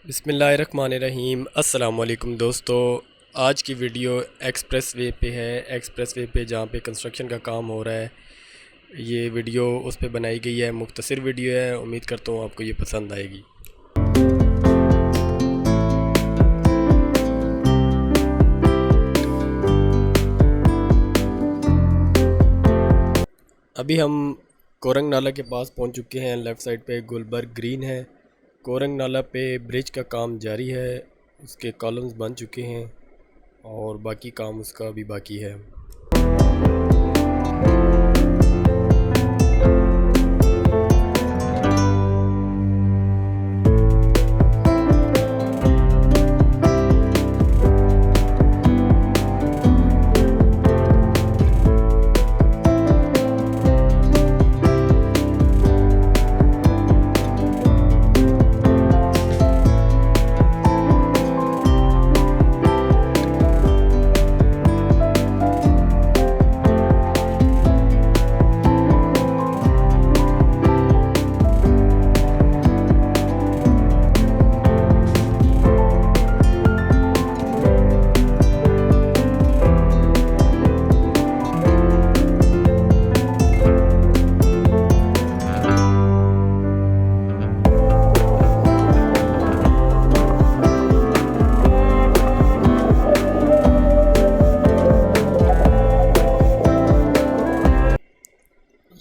बिस्मिल्लाहिर्रहमानिर्रहीम। अस्सलाम वालेकुम दोस्तों। आज की वीडियो एक्सप्रेस वे पे है। एक्सप्रेस वे पे जहाँ पे कंस्ट्रक्शन का काम हो रहा है, ये वीडियो उस पे बनाई गई है। मुख्तसर वीडियो है, उम्मीद करता हूँ आपको ये पसंद आएगी। अभी हम कोरंग नाला के पास पहुँच चुके हैं। लेफ़्ट साइड पे गुलबर्ग ग्रीन है। कोरंग नाला पे ब्रिज का काम जारी है, उसके कॉलम्स बन चुके हैं और बाकी काम उसका भी बाकी है।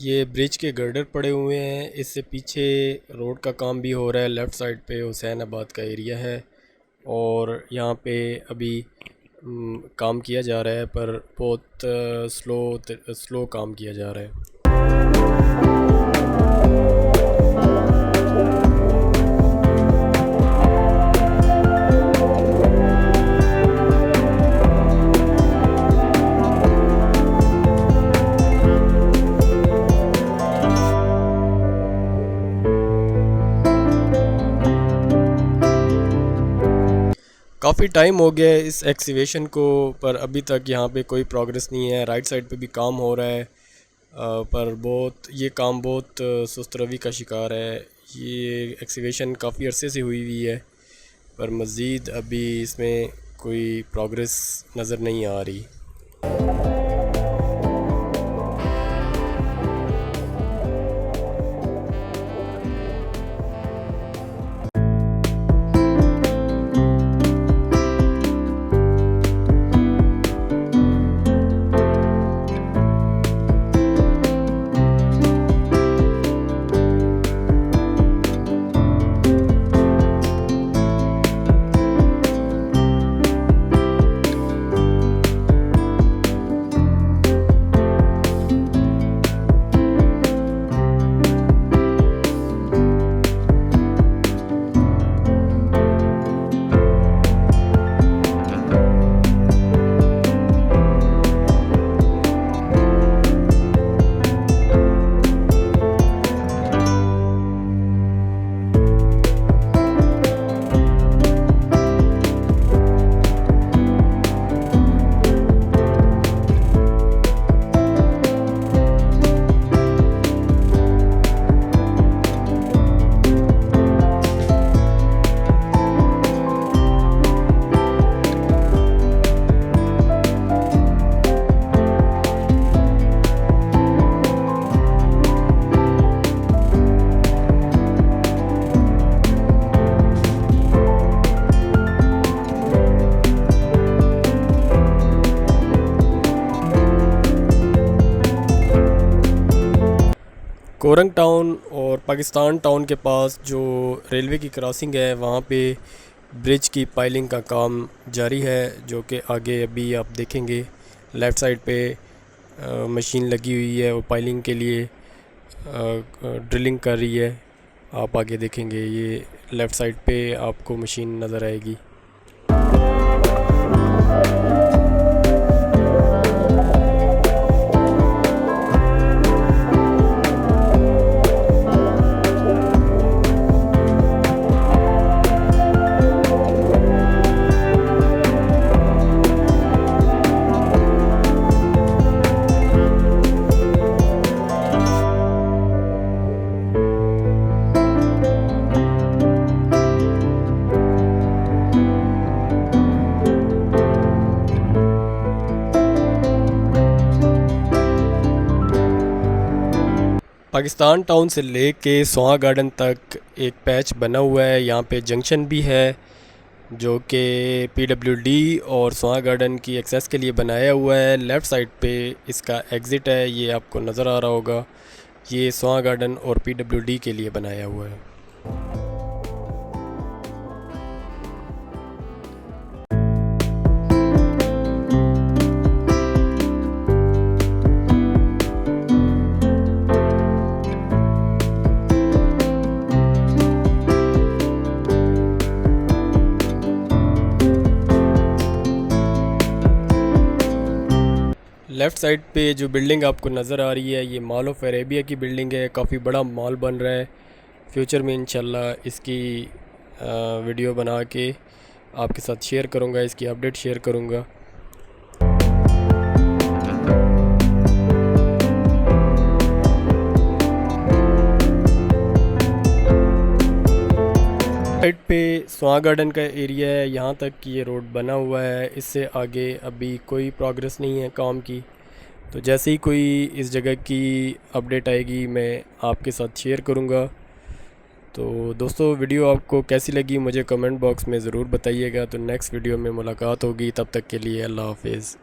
ये ब्रिज के गर्डर पड़े हुए हैं। इससे पीछे रोड का काम भी हो रहा है। लेफ़्ट साइड पे हुसैनाबाद का एरिया है और यहाँ पे अभी काम किया जा रहा है, पर बहुत स्लो काम किया जा रहा है। काफ़ी टाइम हो गया है इस एक्सीवेशन को, पर अभी तक यहाँ पे कोई प्रोग्रेस नहीं है। राइट साइड पे भी काम हो रहा है, पर ये काम बहुत सुस्त रवि का शिकार है। ये एक्सीवेशन काफ़ी अरसे से हुई है, पर मज़ीद अभी इसमें कोई प्रोग्रेस नज़र नहीं आ रही। कोरंग टाउन और पाकिस्तान टाउन के पास जो रेलवे की क्रॉसिंग है, वहाँ पे ब्रिज की पाइलिंग का काम जारी है, जो कि आगे अभी आप देखेंगे। लेफ़्ट साइड पे मशीन लगी हुई है, वो पाइलिंग के लिए ड्रिलिंग कर रही है। आप आगे देखेंगे, ये लेफ़्ट साइड पे आपको मशीन नज़र आएगी। पाकिस्तान टाउन से लेके स्वां गार्डन तक एक पैच बना हुआ है। यहाँ पे जंक्शन भी है जो कि पीडब्ल्यूडी और स्वां गार्डन की एक्सेस के लिए बनाया हुआ है। लेफ़्ट साइड पे इसका एग्ज़िट है, ये आपको नज़र आ रहा होगा। ये स्वां गार्डन और पीडब्ल्यूडी के लिए बनाया हुआ है। लेफ़्ट साइड पे जो बिल्डिंग आपको नज़र आ रही है ये मॉल ऑफ अरेबिया की बिल्डिंग है। काफ़ी बड़ा मॉल बन रहा है। फ्यूचर में इंशाल्लाह इसकी वीडियो बना के आपके साथ शेयर करूँगा, इसकी अपडेट शेयर करूँगा। साइड पे स्वां गार्डन का एरिया है, यहाँ तक कि ये रोड बना हुआ है। इससे आगे अभी कोई प्रोग्रेस नहीं है काम की। तो जैसे ही कोई इस जगह की अपडेट आएगी मैं आपके साथ शेयर करूँगा। तो दोस्तों वीडियो आपको कैसी लगी मुझे कमेंट बॉक्स में ज़रूर बताइएगा। तो नेक्स्ट वीडियो में मुलाकात होगी, तब तक के लिए अल्लाह हाफिज़।